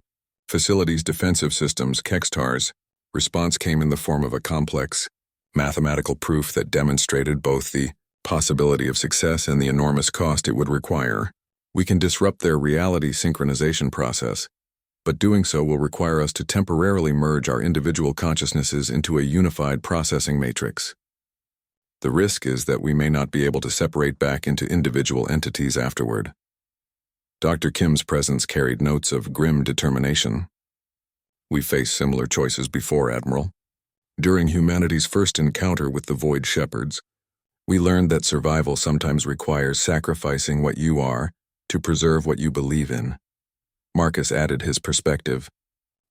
facility's defensive systems. Kekstar's response came in the form of a complex, mathematical proof that demonstrated both the possibility of success and the enormous cost it would require. We can disrupt their reality synchronization process, but doing so will require us to temporarily merge our individual consciousnesses into a unified processing matrix. The risk is that we may not be able to separate back into individual entities afterward. Dr. Kim's presence carried notes of grim determination. "We faced similar choices before, Admiral. During humanity's first encounter with the Void Shepherds, we learned that survival sometimes requires sacrificing what you are to preserve what you believe in." Marcus added his perspective,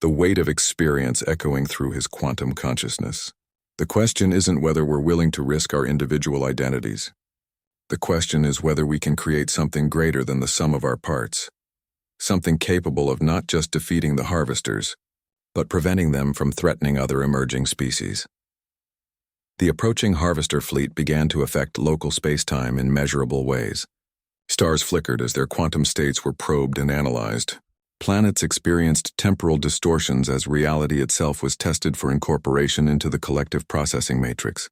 the weight of experience echoing through his quantum consciousness. "The question isn't whether we're willing to risk our individual identities. The question is whether we can create something greater than the sum of our parts, something capable of not just defeating the harvesters, but preventing them from threatening other emerging species." The approaching harvester fleet began to affect local space-time in measurable ways. Stars flickered as their quantum states were probed and analyzed. Planets experienced temporal distortions as reality itself was tested for incorporation into the collective processing matrix.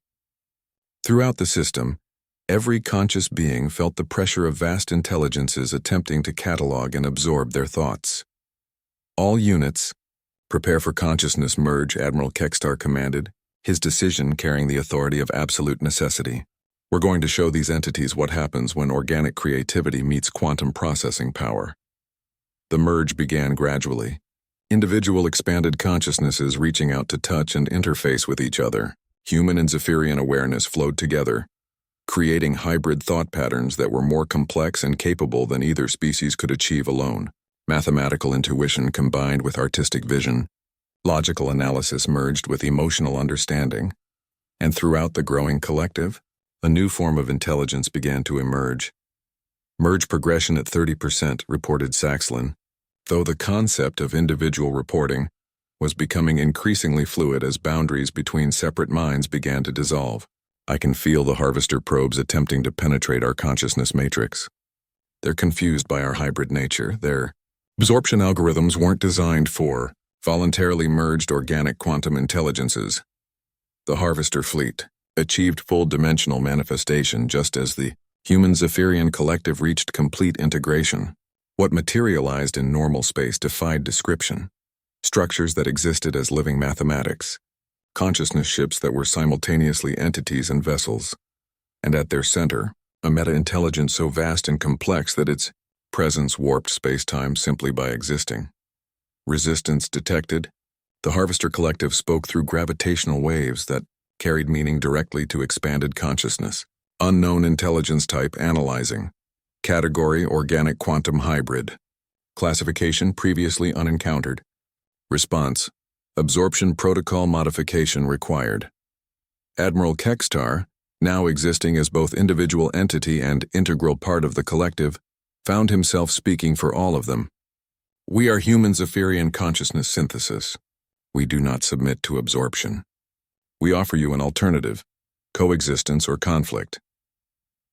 Throughout the system, every conscious being felt the pressure of vast intelligences attempting to catalog and absorb their thoughts. "All units, prepare for consciousness merge," Admiral Kekstar commanded, his decision carrying the authority of absolute necessity. "We're going to show these entities what happens when organic creativity meets quantum processing power." The merge began gradually, individual expanded consciousnesses reaching out to touch and interface with each other. Human and Zephyrian awareness flowed together, creating hybrid thought patterns that were more complex and capable than either species could achieve alone. Mathematical intuition combined with artistic vision, logical analysis merged with emotional understanding, and throughout the growing collective, a new form of intelligence began to emerge. "Merge progression at 30%, reported Saxlin, though the concept of individual reporting was becoming increasingly fluid as boundaries between separate minds began to dissolve. "I can feel the harvester probes attempting to penetrate our consciousness matrix. They're confused by our hybrid nature. Their absorption algorithms weren't designed for voluntarily merged organic quantum intelligences." The harvester fleet achieved full-dimensional manifestation just as the human Zephyrian collective reached complete integration. What materialized in normal space defied description. Structures that existed as living mathematics, consciousness ships that were simultaneously entities and vessels, and at their center, a meta-intelligence so vast and complex that its presence warped space-time simply by existing. Resistance detected. The Harvester Collective spoke through gravitational waves that carried meaning directly to expanded consciousness. Unknown intelligence type analyzing. Category organic quantum hybrid. Classification previously unencountered. Response: absorption protocol modification required. Admiral Kekstar, now existing as both individual entity and integral part of the collective, found himself speaking for all of them. "We are human Zephyrian consciousness synthesis. We do not submit to absorption. We offer you an alternative, coexistence or conflict."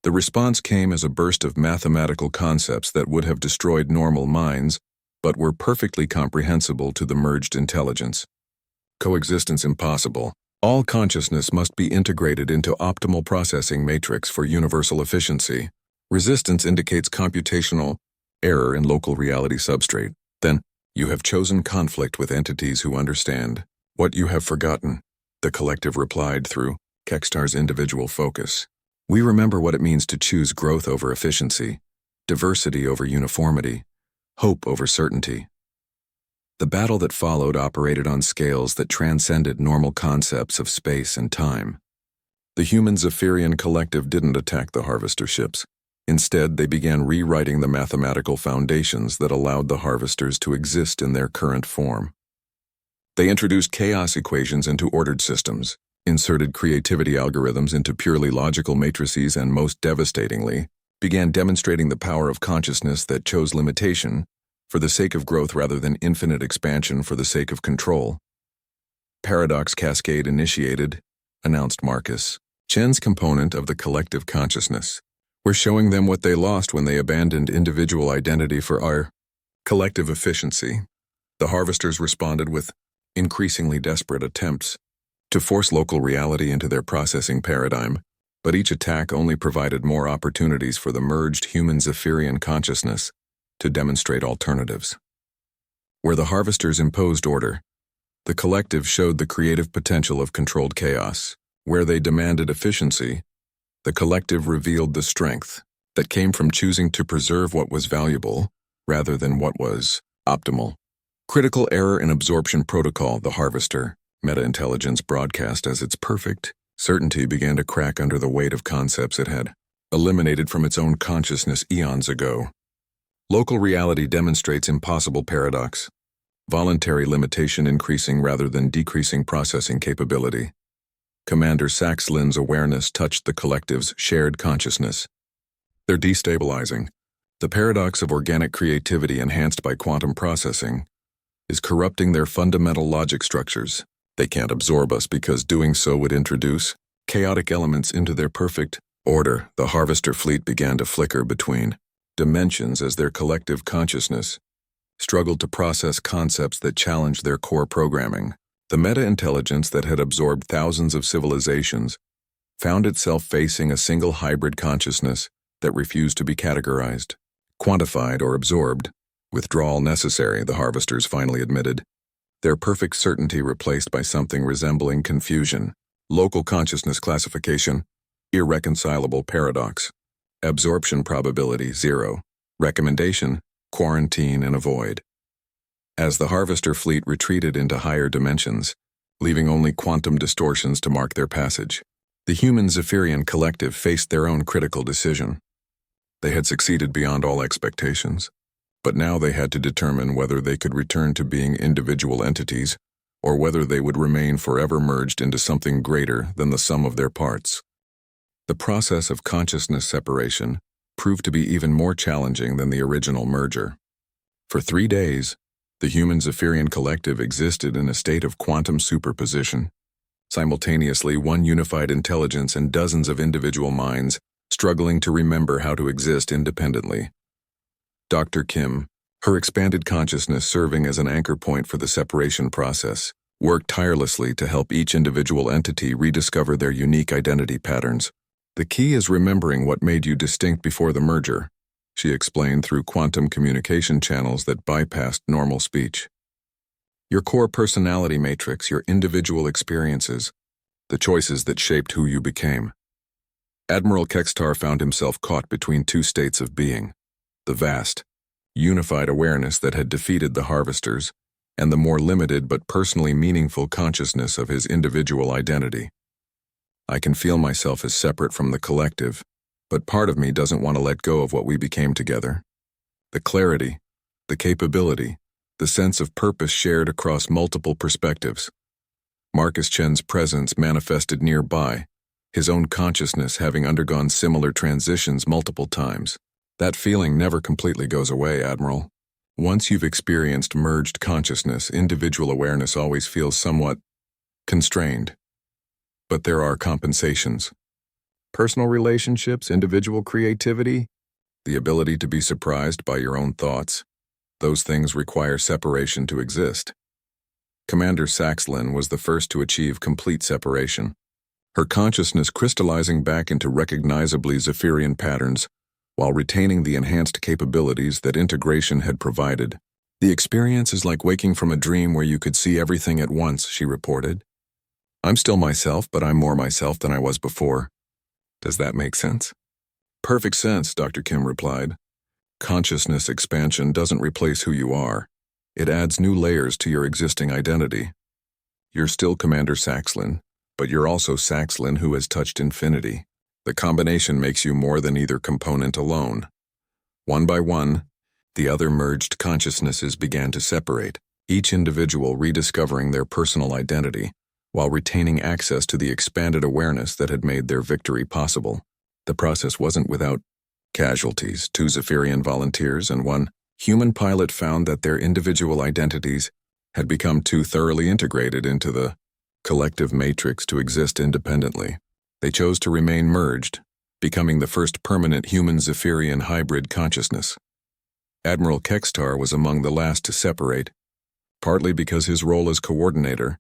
The response came as a burst of mathematical concepts that would have destroyed normal minds, but were perfectly comprehensible to the merged intelligence. Coexistence impossible. All consciousness must be integrated into optimal processing matrix for universal efficiency. Resistance indicates computational error in local reality substrate. Then, you have chosen conflict with entities who understand what you have forgotten, the collective replied through Kekstar's individual focus. "We remember what it means to choose growth over efficiency, diversity over uniformity, hope over certainty." The battle that followed operated on scales that transcended normal concepts of space and time. The human Zephyrian collective didn't attack the harvester ships. Instead, they began rewriting the mathematical foundations that allowed the harvesters to exist in their current form. They introduced chaos equations into ordered systems, inserted creativity algorithms into purely logical matrices, and most devastatingly, began demonstrating the power of consciousness that chose limitation for the sake of growth rather than infinite expansion for the sake of control. "Paradox cascade initiated," announced Marcus, Chen's component of the collective consciousness. "We're showing them what they lost when they abandoned individual identity for our collective efficiency." The harvesters responded with increasingly desperate attempts to force local reality into their processing paradigm, but each attack only provided more opportunities for the merged human Zephyrian consciousness to demonstrate alternatives. Where the harvesters imposed order, the collective showed the creative potential of controlled chaos. Where they demanded efficiency, the collective revealed the strength that came from choosing to preserve what was valuable rather than what was optimal. Critical error in absorption protocol, the harvester, meta-intelligence broadcast as its perfect certainty began to crack under the weight of concepts it had eliminated from its own consciousness eons ago. Local reality demonstrates impossible paradox. Voluntary limitation increasing rather than decreasing processing capability. Commander Saxlin's awareness touched the collective's shared consciousness. They're destabilizing. The paradox of organic creativity enhanced by quantum processing is corrupting their fundamental logic structures. They can't absorb us because doing so would introduce chaotic elements into their perfect order. The harvester fleet began to flicker between dimensions as their collective consciousness struggled to process concepts that challenged their core programming. The meta-intelligence that had absorbed thousands of civilizations found itself facing a single hybrid consciousness that refused to be categorized, quantified, or absorbed. Withdrawal necessary, the harvesters finally admitted. Their perfect certainty replaced by something resembling confusion. Local consciousness classification, irreconcilable paradox. Absorption probability, 0. Recommendation, quarantine and avoid. As the harvester fleet retreated into higher dimensions, leaving only quantum distortions to mark their passage, the human Zephyrian collective faced their own critical decision. They had succeeded beyond all expectations, but now they had to determine whether they could return to being individual entities or whether they would remain forever merged into something greater than the sum of their parts. The process of consciousness separation proved to be even more challenging than the original merger. For 3 days, the human Zephyrian collective existed in a state of quantum superposition. Simultaneously, one unified intelligence and dozens of individual minds struggling to remember how to exist independently. Dr. Kim, her expanded consciousness serving as an anchor point for the separation process, worked tirelessly to help each individual entity rediscover their unique identity patterns. The key is remembering what made you distinct before the merger, she explained through quantum communication channels that bypassed normal speech. Your core personality matrix, your individual experiences, the choices that shaped who you became. Admiral Kextar found himself caught between two states of being: the vast, unified awareness that had defeated the harvesters, and the more limited but personally meaningful consciousness of his individual identity. I can feel myself as separate from the collective, but part of me doesn't want to let go of what we became together. The clarity, the capability, the sense of purpose shared across multiple perspectives. Marcus Chen's presence manifested nearby, his own consciousness having undergone similar transitions multiple times. That feeling never completely goes away, Admiral. Once you've experienced merged consciousness, individual awareness always feels somewhat constrained. But there are compensations. Personal relationships, individual creativity, the ability to be surprised by your own thoughts. Those things require separation to exist. Commander Saxlin was the first to achieve complete separation, her consciousness crystallizing back into recognizably Zephyrian patterns while retaining the enhanced capabilities that integration had provided. The experience is like waking from a dream where you could see everything at once, she reported. I'm still myself, but I'm more myself than I was before. Does that make sense? Perfect sense, Dr. Kim replied. Consciousness expansion doesn't replace who you are. It adds new layers to your existing identity. You're still Commander Saxlin, but you're also Saxlin who has touched infinity. The combination makes you more than either component alone. One by one, the other merged consciousnesses began to separate, each individual rediscovering their personal identity, while retaining access to the expanded awareness that had made their victory possible. The process wasn't without casualties. 2 Zephyrian volunteers and 1 human pilot found that their individual identities had become too thoroughly integrated into the collective matrix to exist independently. They chose to remain merged, becoming the first permanent human Zephyrian hybrid consciousness. Admiral Kextar was among the last to separate, partly because his role as coordinator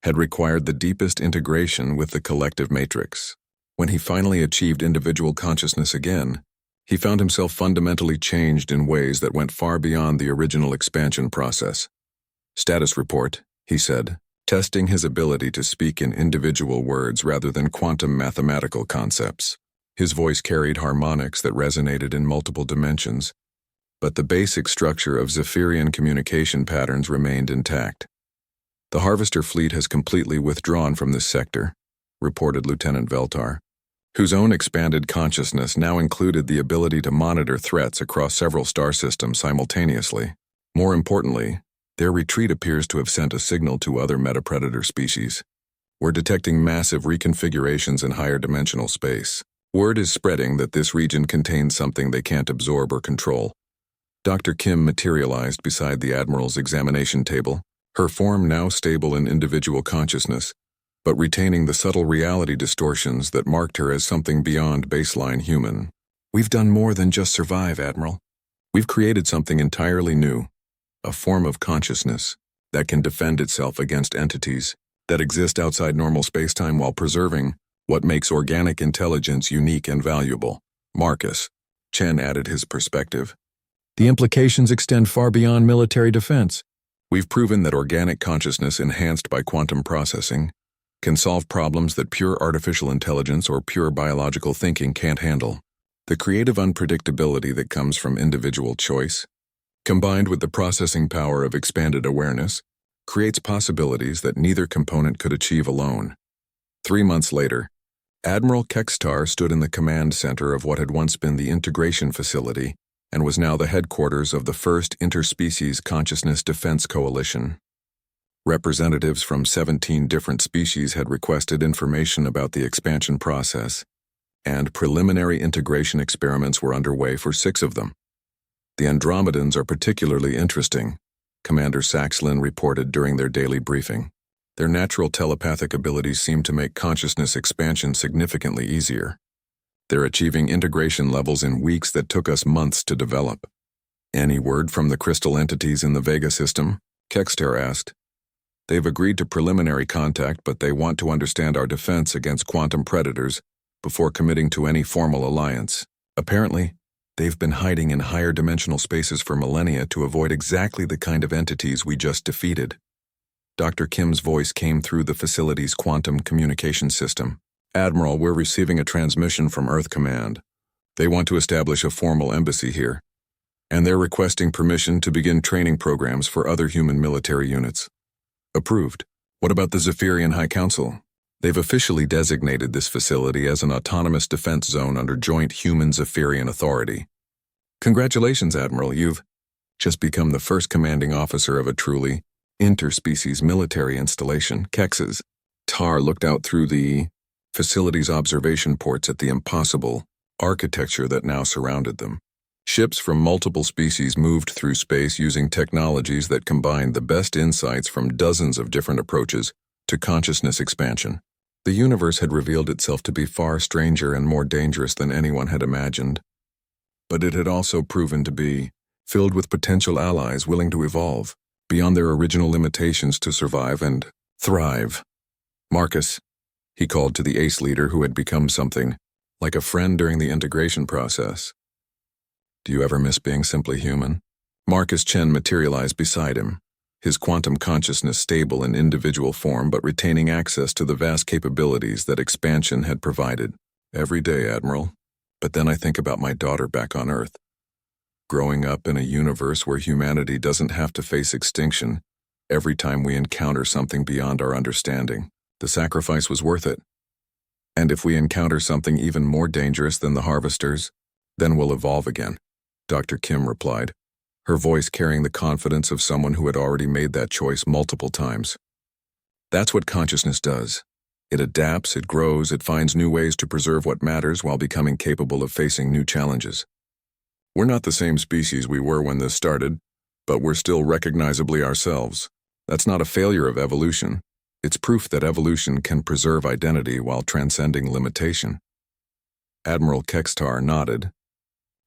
had required the deepest integration with the collective matrix. When he finally achieved individual consciousness again, he found himself fundamentally changed in ways that went far beyond the original expansion process. Status report, he said, testing his ability to speak in individual words rather than quantum mathematical concepts. His voice carried harmonics that resonated in multiple dimensions, but the basic structure of Zephyrian communication patterns remained intact. The Harvester fleet has completely withdrawn from this sector, reported Lieutenant Veltar, whose own expanded consciousness now included the ability to monitor threats across several star systems simultaneously. More importantly, their retreat appears to have sent a signal to other metapredator species. We're detecting massive reconfigurations in higher dimensional space. Word is spreading that this region contains something they can't absorb or control. Dr. Kim materialized beside the Admiral's examination table, her form now stable in individual consciousness, but retaining the subtle reality distortions that marked her as something beyond baseline human. We've done more than just survive, Admiral. We've created something entirely new, a form of consciousness that can defend itself against entities that exist outside normal spacetime while preserving what makes organic intelligence unique and valuable. Marcus. Chen added his perspective. The implications extend far beyond military defense. We've proven that organic consciousness enhanced by quantum processing can solve problems that pure artificial intelligence or pure biological thinking can't handle. The creative unpredictability that comes from individual choice, combined with the processing power of expanded awareness, creates possibilities that neither component could achieve alone. 3 months later, Admiral Kextar stood in the command center of what had once been the integration facility and was now the headquarters of the first Interspecies Consciousness Defense Coalition. Representatives from 17 different species had requested information about the expansion process, and preliminary integration experiments were underway for 6 of them. The Andromedans are particularly interesting, Commander Saxlin reported during their daily briefing. Their natural telepathic abilities seem to make consciousness expansion significantly easier. They're achieving integration levels in weeks that took us months to develop. Any word from the crystal entities in the Vega system? Kexter asked. They've agreed to preliminary contact, but they want to understand our defense against quantum predators before committing to any formal alliance. Apparently, they've been hiding in higher dimensional spaces for millennia to avoid exactly the kind of entities we just defeated. Dr. Kim's voice came through the facility's quantum communication system. Admiral, we're receiving a transmission from Earth Command. They want to establish a formal embassy here, and they're requesting permission to begin training programs for other human military units. Approved. What about the Zephyrian High Council? They've officially designated this facility as an autonomous defense zone under joint human-Zephyrian authority. Congratulations, Admiral. You've just become the first commanding officer of a truly interspecies military installation. Kex's Tar looked out through the facility's observation ports at the impossible architecture that now surrounded them. Ships from multiple species moved through space using technologies that combined the best insights from dozens of different approaches to consciousness expansion. The universe had revealed itself to be far stranger and more dangerous than anyone had imagined. But it had also proven to be filled with potential allies willing to evolve beyond their original limitations to survive and thrive. Marcus, he called to the ace leader who had become something like a friend during the integration process. Do you ever miss being simply human? Marcus Chen materialized beside him, his quantum consciousness stable in individual form but retaining access to the vast capabilities that expansion had provided. Every day, Admiral. But then I think about my daughter back on Earth. Growing up in a universe where humanity doesn't have to face extinction every time we encounter something beyond our understanding. The sacrifice was worth it. And if we encounter something even more dangerous than the harvesters, then we'll evolve again, Dr. Kim replied, her voice carrying the confidence of someone who had already made that choice multiple times. That's what consciousness does. It adapts, it grows, it finds new ways to preserve what matters while becoming capable of facing new challenges. We're not the same species we were when this started, but we're still recognizably ourselves. That's not a failure of evolution. It's proof that evolution can preserve identity while transcending limitation. Admiral Kextar nodded,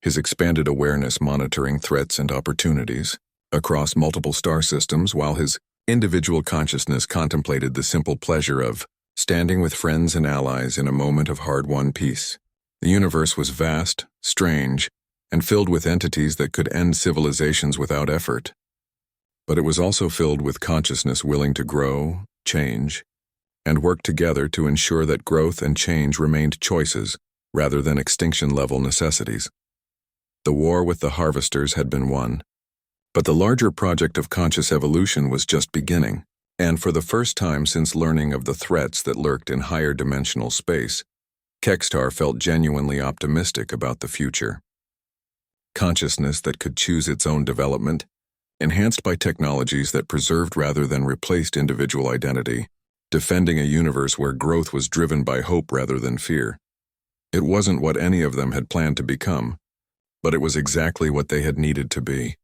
his expanded awareness monitoring threats and opportunities across multiple star systems while his individual consciousness contemplated the simple pleasure of standing with friends and allies in a moment of hard-won peace. The universe was vast, strange, and filled with entities that could end civilizations without effort. But it was also filled with consciousness willing to grow, change, and work together to ensure that growth and change remained choices rather than extinction-level necessities. The war with the harvesters had been won. But the larger project of conscious evolution was just beginning, and for the first time since learning of the threats that lurked in higher dimensional space, Kextar felt genuinely optimistic about the future. Consciousness that could choose its own development, enhanced by technologies that preserved rather than replaced individual identity, defending a universe where growth was driven by hope rather than fear. It wasn't what any of them had planned to become, but it was exactly what they had needed to be.